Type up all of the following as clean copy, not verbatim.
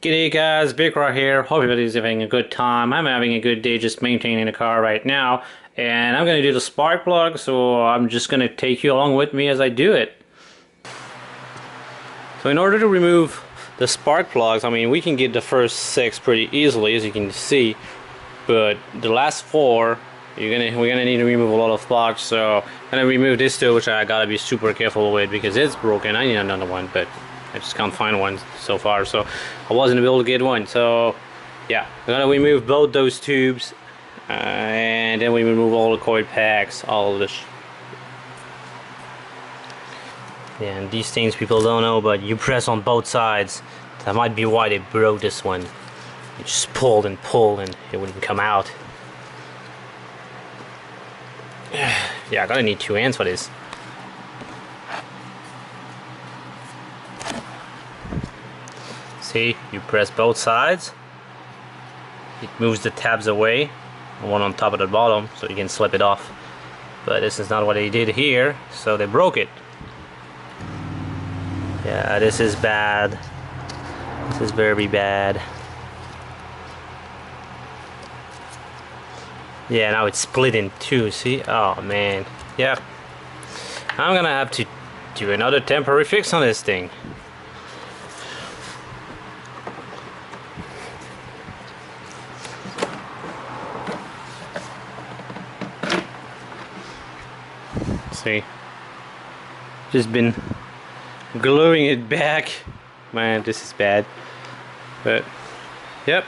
G'day guys, Big Raw here. Hope everybody's having a good time. I'm having a good day just maintaining the car right now. And I'm going to do the spark plug, so I'm just going to take you along with me as I do it. So in order to remove the spark plugs, I mean, we can get the first 6 pretty easily, as you can see. But the last 4, we're gonna need to remove a lot of plugs. So I'm going to remove this too, which I gotta be super careful with because it's broken. I need another one, but I just can't find one so far, so I wasn't able to get one. So yeah, we're gonna remove both those tubes, and then we remove all the coil packs, all of this. Yeah, and these things people don't know, but you press on both sides. That might be why they broke this one. You just pulled and pulled and it wouldn't come out. Yeah, I'm gonna need 2 hands for this. See, you press both sides, it moves the tabs away, one on top of the bottom, so you can slip it off. But this is not what they did here, so they broke it. Yeah, this is bad. This is very bad. Yeah, now it's split in 2, see? Oh man. Yeah. I'm gonna have to do another temporary fix on this thing. See, just been gluing it back. Man, this is bad, but yep,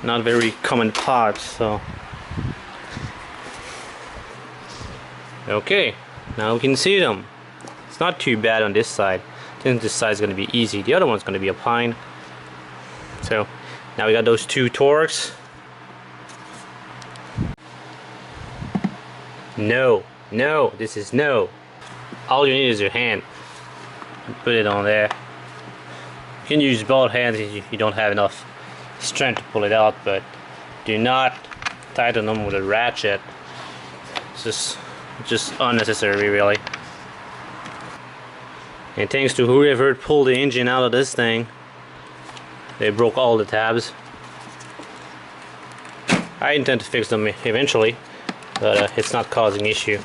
not very common parts. So okay, now we can see them. It's not too bad on this side. I think this side is going to be easy. The other one's going to be a pine. So now we got those 2 torques. No, this is no. All you need is your hand. Put it on there. You can use both hands if you don't have enough strength to pull it out, but do not tighten them with a ratchet. It's just unnecessary, really. And thanks to whoever pulled the engine out of this thing, they broke all the tabs. I intend to fix them eventually, but it's not causing issue.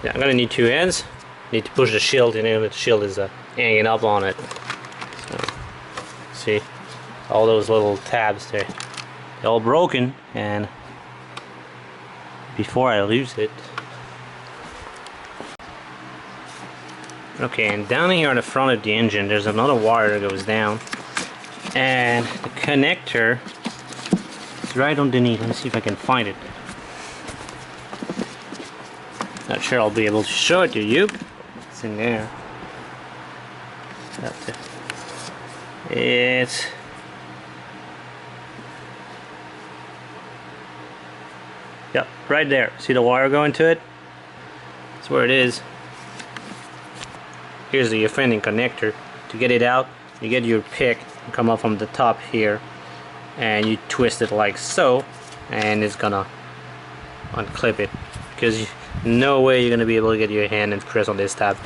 Yeah, I'm gonna need 2 hands. Need to push the shield, and the shield is hanging up on it. So, see, all those little tabs there, they're all broken. And before I lose it, okay, and down here on the front of the engine, there's another wire that goes down, and the connector is right underneath. Let me see if I can find it. Not sure I'll be able to show it to you. It's in there. It's yep, right there. See the wire going to it? That's where it is. Here's the offending connector. To get it out, you get your pick and come up from the top here, and you twist it like so, and it's gonna unclip it, because no way you're gonna be able to get your hand and press on this tab.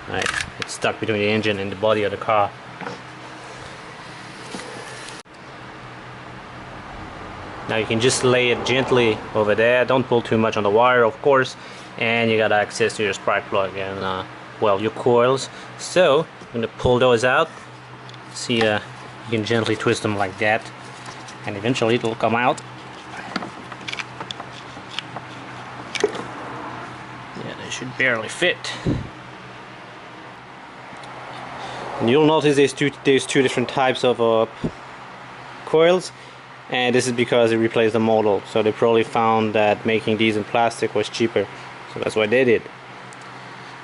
Alright, it's stuck between the engine and the body of the car. Now you can just lay it gently over there. Don't pull too much on the wire, of course, and you got access to your spark plug and well, your coils. So I'm gonna pull those out. See, you can gently twist them like that, and eventually it'll come out. Yeah, they should barely fit. And you'll notice there's two different types of coils, and this is because they replaced the model. So they probably found that making these in plastic was cheaper, so that's what they did.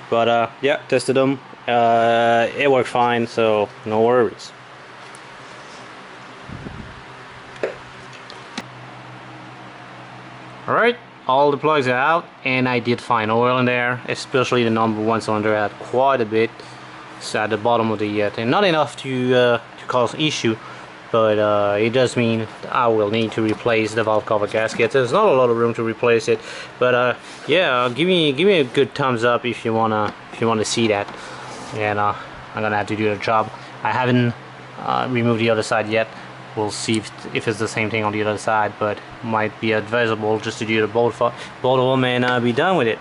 But yeah, tested them. It worked fine, so no worries. Alright, all the plugs are out, and I did find oil in there, especially the number 1 cylinder had quite a bit. It's at the bottom of the thing. Not enough to cause issue, but it does mean I will need to replace the valve cover gasket. There's not a lot of room to replace it, but yeah, give me a good thumbs up if you wanna see that. and I'm gonna have to do the job. I haven't removed the other side yet. We'll see if it's the same thing on the other side, but might be advisable just to do the both of them and be done with it.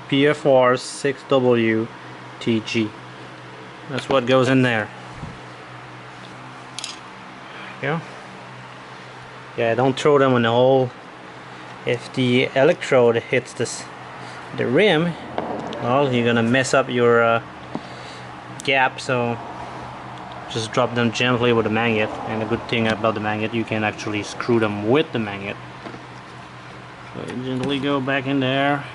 PFR 6WTG. That's what goes in there. Yeah. Yeah, don't throw them in the hole. If the electrode hits the rim, well, you're gonna mess up your gap. So just drop them gently with a magnet. And the good thing about the magnet, you can actually screw them with the magnet. So you gently go back in there.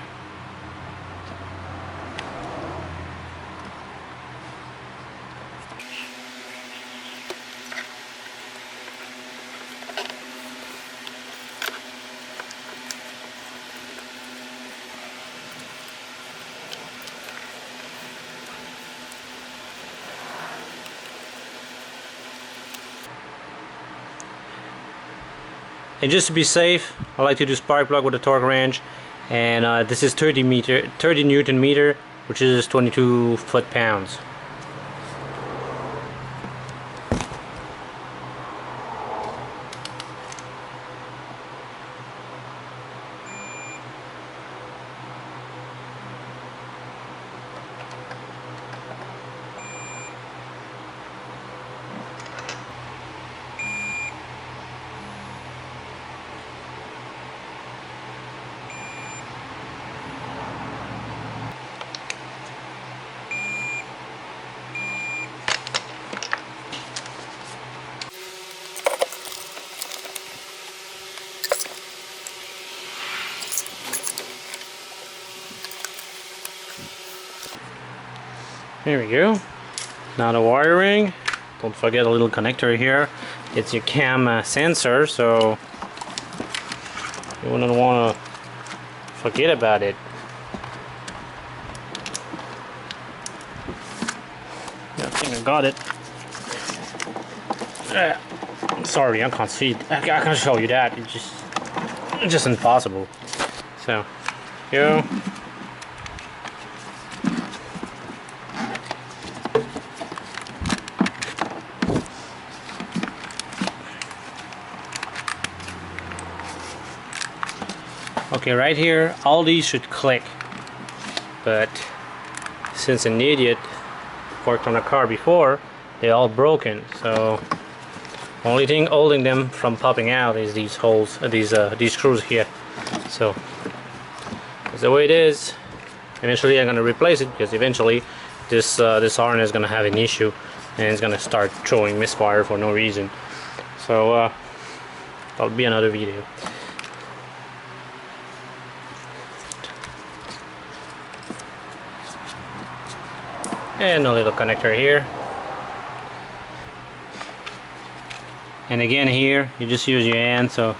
And just to be safe, I like to do spark plug with a torque wrench, and this is 30 Newton meter, which is 22 foot-pounds. There we go. Now the wiring. Don't forget a little connector here. It's your cam sensor, so you wouldn't want to forget about it. I think I got it. Sorry, I can't see it. I can't show you that. It's just impossible. So, go. Okay, right here, all these should click, but since an idiot worked on a car before, they're all broken. So only thing holding them from popping out is these holes, these screws here. So that's the way it is. Eventually, I'm gonna replace it because eventually this harness is gonna have an issue and it's gonna start throwing misfire for no reason. So that'll be another video. And a little connector here. And again here, you just use your hand, so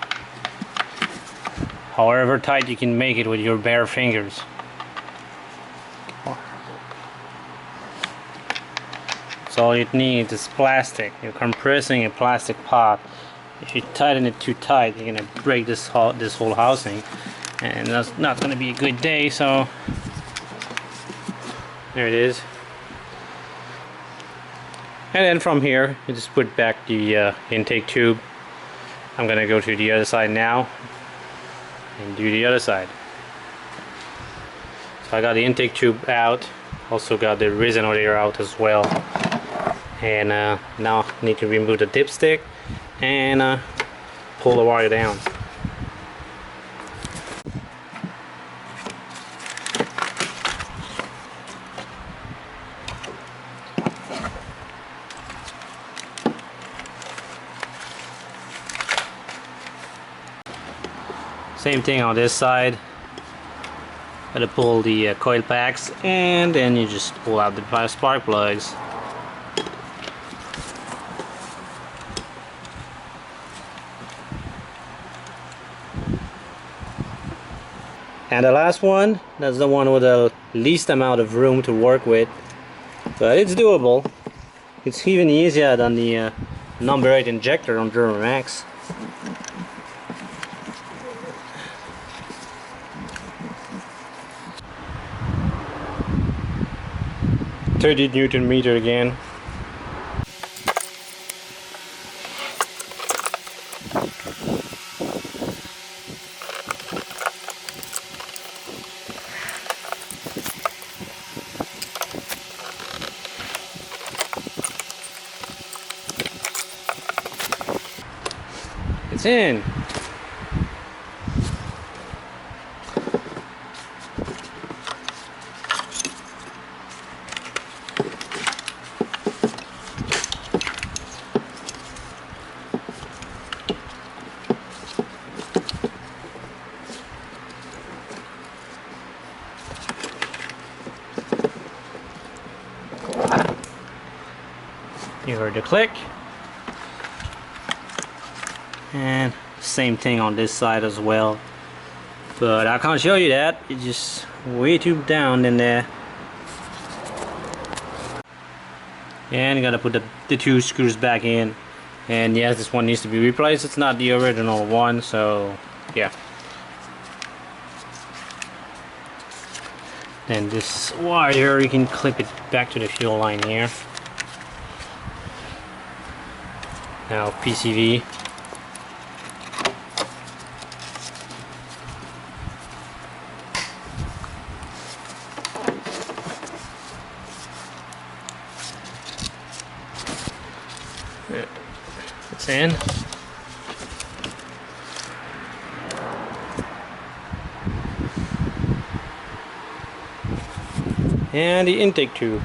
however tight you can make it with your bare fingers. So all you need is plastic. You're compressing a plastic pot if you tighten it too tight, you're gonna break this whole housing, and that's not gonna be a good day. So there it is. And then from here, you just put back the intake tube. I'm gonna go to the other side now and do the other side. So I got the intake tube out, also got the resonator out as well, and now I need to remove the dipstick and pull the wire down. Same thing on this side. Gotta pull the coil packs, and then you just pull out the spark plugs. And the last one, that's the one with the least amount of room to work with, but it's doable. It's even easier than the number 8 injector on German Max. .30 Newton meter again. It's in. You heard the click, and same thing on this side as well, but I can't show you that, it's just way too down in there. And you gotta put the two screws back in, and yes, this one needs to be replaced. It's not the original one, so yeah. Then this wire, you can clip it back to the fuel line here. Now PCV. It's in. And the intake tube.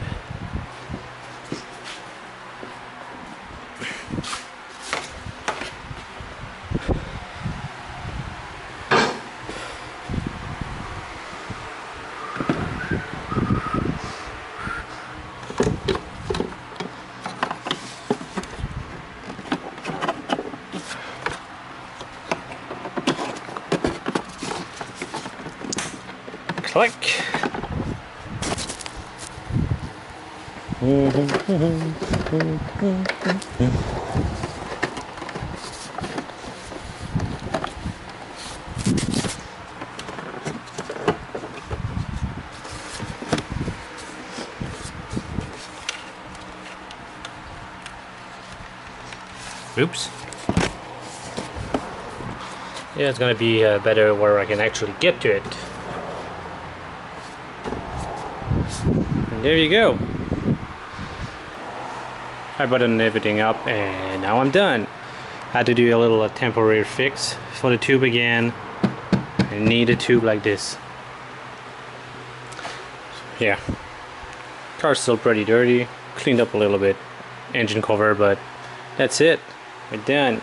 Click. Oops. Yeah, it's gonna be better where I can actually get to it. And there you go. I buttoned everything up, and now I'm done. Had to do a little temporary fix for the tube again. I need a tube like this. Yeah. Car's still pretty dirty. Cleaned up a little bit. Engine cover, but that's it. We're done.